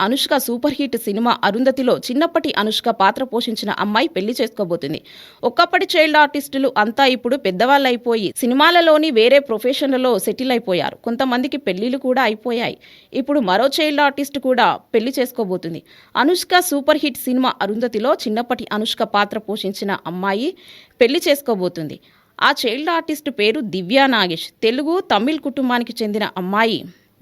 Anushka super hit cinema అరుంధతిలో చిన్నప్పటి అనుష్క పాత్ర పోషించిన అమ్మాయి పెళ్లి చేసుకోబోతుంది. ఒకప్పటి చైల్డ్ ఆర్టిస్టులు అంతా ఇప్పుడు పెద్దవాళ్ళైపోయి సినిమాలలోని వేరే ప్రొఫెషన్లలో సెటిల్ అయిపోయారు. కొంతమందికి పెళ్లిళ్ళు కూడా అయిపోయాయి. ఇప్పుడు మరో చైల్డ్ ఆర్టిస్ట్ కూడా పెళ్లి చేసుకోబోతుంది. అనుష్క సూపర్ హిట్ సినిమా అరుంధతిలో చిన్నప్పటి అనుష్క పాత్ర పోషించిన అమ్మాయి పెళ్లి చేసుకోబోతుంది. ఆ చైల్డ్ ఆర్టిస్ట్ పేరు దివ్యా నాగేష్. తెలుగు, తమిళ్ కుటుంబానికి చెందిన అమ్మాయి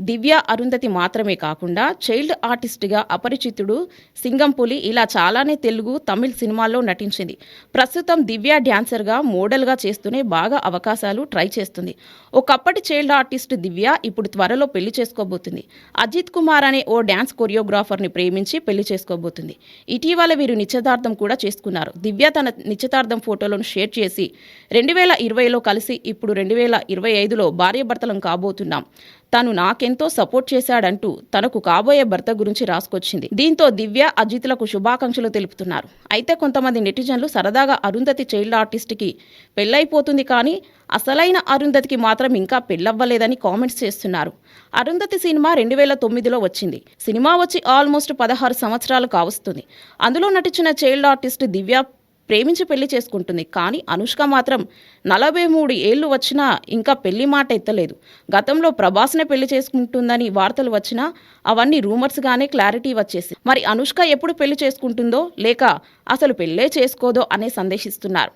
దివ్య అరుంధతి మాత్రమే కాకుండా చైల్డ్ ఆర్టిస్ట్గా అపరిచితుడు, సింగంపులి ఇలా చాలానే తెలుగు, తమిళ్ సినిమాల్లో నటించింది. ప్రస్తుతం దివ్య డ్యాన్సర్గా, మోడల్గా చేస్తూనే బాగా అవకాశాలు ట్రై చేస్తుంది. ఒకప్పటి చైల్డ్ ఆర్టిస్ట్ దివ్య ఇప్పుడు త్వరలో పెళ్లి చేసుకోబోతుంది. అజిత్ కుమార్ అనే ఓ డ్యాన్స్ కొరియోగ్రాఫర్ని ప్రేమించి పెళ్లి చేసుకోబోతుంది. ఇటీవల వీరు నిశ్చితార్థం కూడా చేసుకున్నారు. దివ్య తన నిశ్చితార్థం ఫోటోలను షేర్ చేసి 2020లో కలిసి ఇప్పుడు 2025లో భార్యాభర్తలం కాబోతున్నాం. తను నాకెంతో సపోర్ట్ చేశాడంటూ తనకు కాబోయే భర్త గురించి రాసుకొచ్చింది. దీంతో దివ్య, అజిత్లకు శుభాకాంక్షలు తెలుపుతున్నారు. అయితే కొంతమంది నెటిజన్లు సరదాగా అరుంధతి చైల్డ్ ఆర్టిస్ట్కి పెళ్ళైపోతుంది కానీ అసలైన అరుంధతికి మాత్రం ఇంకా పెళ్ళవ్వలేదని కామెంట్స్ చేస్తున్నారు. అరుంధతి సినిమా 2009లో వచ్చింది. సినిమా వచ్చి ఆల్మోస్ట్ 16 సంవత్సరాలు కావస్తుంది. అందులో నటించిన చైల్డ్ ఆర్టిస్ట్ దివ్య ప్రేమించి పెళ్లి చేసుకుంటుంది. కానీ అనుష్క మాత్రం 43 ఏళ్లు వచ్చినా ఇంకా పెళ్లి మాట ఎత్తలేదు. గతంలో ప్రభాస్నే పెళ్లి చేసుకుంటుందని వార్తలు వచ్చినా అవన్నీ రూమర్స్గానే క్లారిటీ వచ్చేసి మరి అనుష్క ఎప్పుడు పెళ్లి చేసుకుంటుందో లేక అసలు పెళ్ళే చేసుకోదో అనే సందేహిస్తున్నారు.